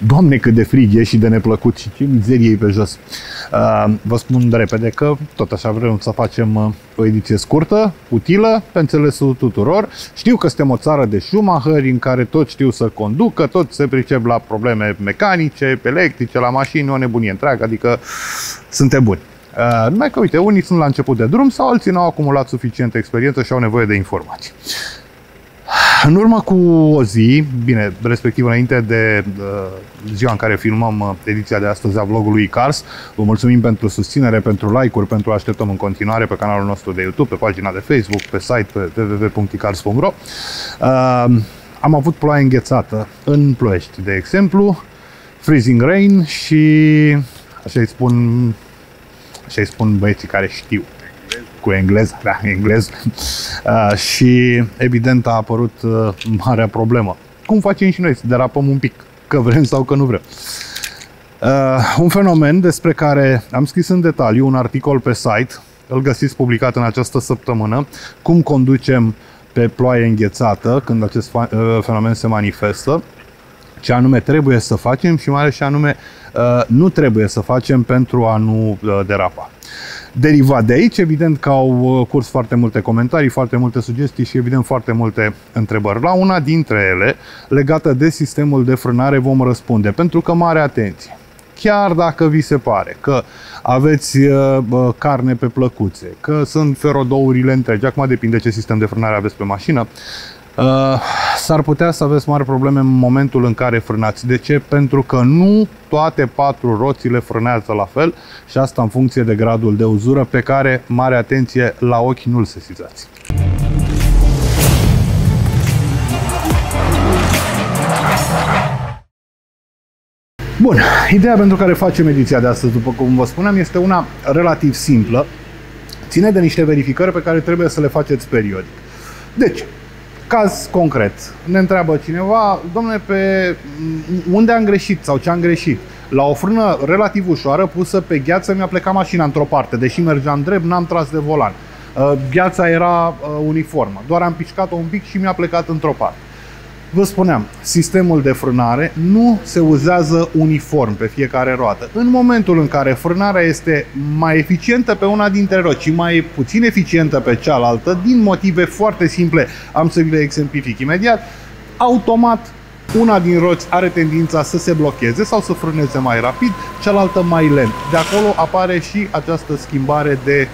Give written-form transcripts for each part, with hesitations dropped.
Doamne, cât de frig e și de neplăcut și ce mizerie e pe jos. Vă spun de repede că tot așa vrem să facem o ediție scurtă, utilă, pe înțelesul tuturor. Știu că suntem o țară de Schumacher în care toți știu să conducă, toți se pricep la probleme mecanice, electrice, la mașini, o nebunie întreagă, adică suntem buni. Numai că, uite, unii sunt la început de drum sau alții n-au acumulat suficientă experiență și au nevoie de informații. În urmă cu o zi, bine, respectiv înainte de ziua în care filmăm ediția de astăzi a vlogului iCars, vă mulțumim pentru susținere, pentru like-uri, pentru așteptăm în continuare pe canalul nostru de YouTube, pe pagina de Facebook, pe site, pe www.icars.ro. Am avut ploaie înghețată în Ploiești, de exemplu, freezing rain și așa îi spun băieții care știu. Cu engleză, da, engleză. Și evident a apărut marea problemă. Cum facem și noi să derapăm un pic, că vrem sau că nu vrem. Un fenomen despre care am scris în detaliu un articol pe site, îl găsiți publicat în această săptămână, cum conducem pe ploaie înghețată când acest fenomen se manifestă, ce anume trebuie să facem și mai ales ce anume nu trebuie să facem pentru a nu derapa. Derivat de aici, evident că au curs foarte multe comentarii, foarte multe sugestii și evident foarte multe întrebări. La una dintre ele, legată de sistemul de frânare, vom răspunde, pentru că mare atenție. Chiar dacă vi se pare că aveți carne pe plăcuțe, că sunt ferodourile întregi, acum depinde ce sistem de frânare aveți pe mașină, s-ar putea să aveți mari probleme în momentul în care frânați. De ce? Pentru că nu toate 4 roțile frânează la fel și asta în funcție de gradul de uzură pe care, mare atenție, la ochi nu-l sesizați. Bun, ideea pentru care facem ediția de astăzi, după cum vă spuneam, este una relativ simplă. Ține de niște verificări pe care trebuie să le faceți periodic. Deci, caz concret, ne întreabă cineva, dom'le, pe unde am greșit sau ce am greșit? La o frână relativ ușoară, pusă pe gheață, mi-a plecat mașina într-o parte, deși mergeam drept, n-am tras de volan. Gheața era uniformă, doar am pișcat-o un pic și mi-a plecat într-o parte. Vă spuneam, sistemul de frânare nu se uzează uniform pe fiecare roată. În momentul în care frânarea este mai eficientă pe una dintre roți și mai puțin eficientă pe cealaltă, din motive foarte simple, am să vi le exemplific imediat, automat una din roți are tendința să se blocheze sau să frâneze mai rapid, cealaltă mai lent. De acolo apare și această schimbare de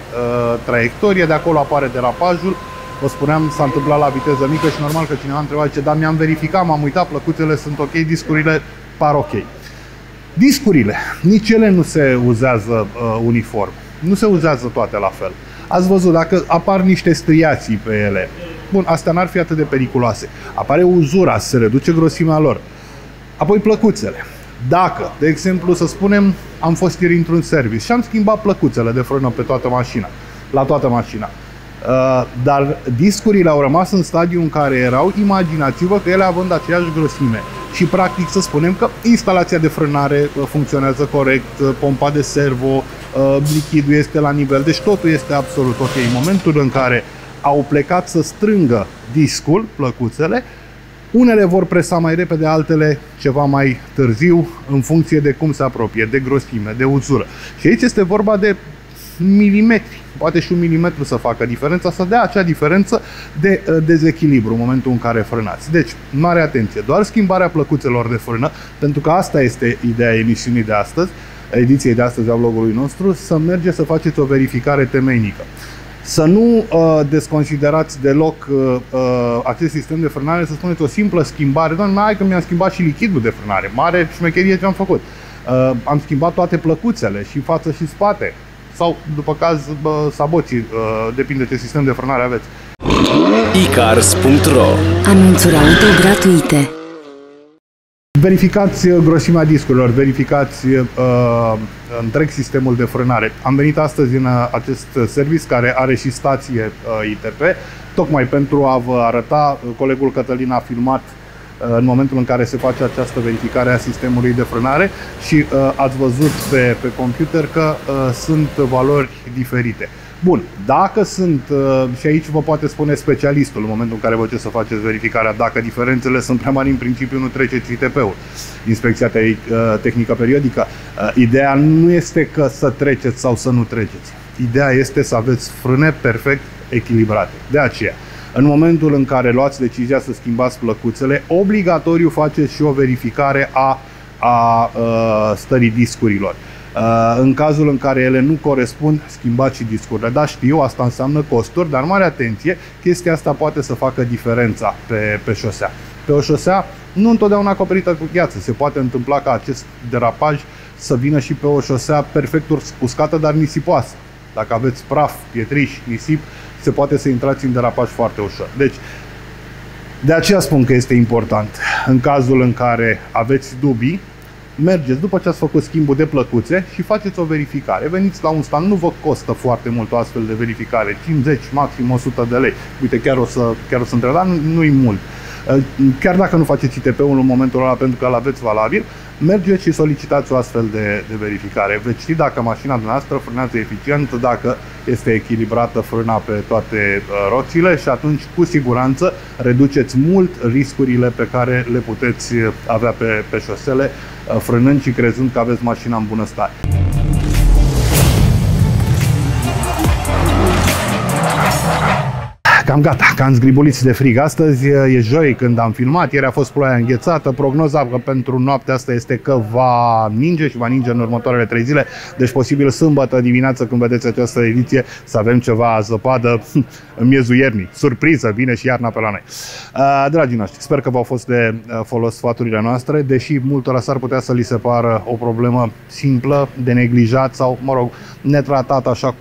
traiectorie, de acolo apare derapajul. Vă spuneam, s-a întâmplat la viteză mică și normal că cineva întreba, zice, dar mi-am verificat, m-am uitat, plăcuțele sunt ok, discurile par ok. Discurile, nici ele nu se uzează uniform, nu se uzează toate la fel. Ați văzut, dacă apar niște striații pe ele, bun, astea n-ar fi atât de periculoase. Apare uzura, se reduce grosimea lor. Apoi plăcuțele. Dacă, de exemplu, să spunem, am fost ieri într-un service și am schimbat plăcuțele de frână pe toată mașina, la toată mașina. Dar discurile au rămas în stadiul în care erau, imaginați-vă că ele având aceeași grosime și practic să spunem că instalația de frânare funcționează corect, pompa de servo, lichidul este la nivel, deci totul este absolut ok. În momentul în care au plecat să strângă discul, plăcuțele, unele vor presa mai repede, altele ceva mai târziu, în funcție de cum se apropie, de grosime, de uzură. Și aici este vorba de milimetri, poate și 1 milimetru să facă diferența, să dea acea diferență de dezechilibru în momentul în care frânați. Deci, mare atenție, doar schimbarea plăcuțelor de frână, pentru că asta este ideea emisiunii de astăzi, ediției de astăzi a vlogului nostru, să mergeți să faceți o verificare temeinică. Să nu desconsiderați deloc acest sistem de frânare, să spuneți o simplă schimbare, doamne, hai că mi-am schimbat și lichidul de frânare, mare șmecherie ce am făcut. Am schimbat toate plăcuțele, și față și spate. Sau, după caz, saboții, depinde ce sistem de frânare aveți. icars.ro. Anunțuri auto gratuite. Verificați grosimea discurilor, verificați întreg sistemul de frânare. Am venit astăzi în acest serviciu care are și stație ITP, tocmai pentru a vă arăta, colegul Cătălin a filmat în momentul în care se face această verificare a sistemului de frânare și ați văzut pe computer că sunt valori diferite. Bun, dacă sunt, și aici vă poate spune specialistul în momentul în care vă ce să faceți verificarea, dacă diferențele sunt prea mari, în principiu nu treceți ITP-ul, Inspecția Tehnică Periodică. Ideea nu este că să treceți sau să nu treceți. Ideea este să aveți frâne perfect echilibrate. De aceea, în momentul în care luați decizia să schimbați plăcuțele, obligatoriu faceți și o verificare a stării discurilor. În cazul în care ele nu corespund, schimbați și discurile. Da, știu, asta înseamnă costuri, dar mare atenție, chestia asta poate să facă diferența pe șosea. Pe o șosea nu întotdeauna acoperită cu gheață. Se poate întâmpla ca acest derapaj să vină și pe o șosea perfect uscată, dar nisipoasă. Dacă aveți praf, pietriș, nisip, se poate să intrați în derapaj foarte ușor. Deci, de aceea spun că este important. În cazul în care aveți dubii, mergeți după ce ați făcut schimbul de plăcuțe și faceți o verificare. Veniți la un stand, nu vă costă foarte mult o astfel de verificare, 50, maxim 100 de lei. Uite, chiar o să întreb, dar nu-i mult. Chiar dacă nu faceți ITP-ul în momentul ăla pentru că îl aveți valabil, mergeți și solicitați o astfel de verificare. Veți ști dacă mașina dumneavoastră frânează eficient, dacă este echilibrată frâna pe toate roțile și atunci cu siguranță reduceți mult riscurile pe care le puteți avea pe șosele, frânând și crezând că aveți mașina în bună stare. Cam gata, cam zgribuliți de frig. Astăzi e joi când am filmat, ieri a fost ploaia înghețată, prognoza pentru noaptea asta este că va ninge și va ninge în următoarele 3 zile, deci posibil sâmbătă dimineață când vedeți această ediție să avem ceva zăpadă în miezul iernii. Surpriză, vine și iarna pe la noi. Dragii noștri, sper că v-au fost de folos sfaturile noastre, deși multora s-ar putea să li se pară o problemă simplă, de neglijat sau, mă rog, netratat așa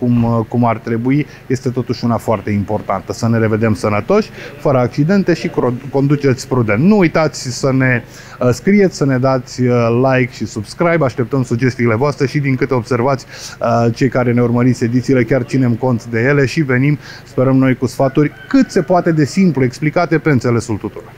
cum ar trebui, este totuși una foarte importantă. Să ne revedem sănătoși, fără accidente și conduceți prudent. Nu uitați să ne scrieți, să ne dați like și subscribe, așteptăm sugestiile voastre și din câte observați cei care ne urmăriți edițiile, chiar ținem cont de ele și venim, sperăm noi, cu sfaturi cât se poate de simplu, explicate pe înțelesul tuturor.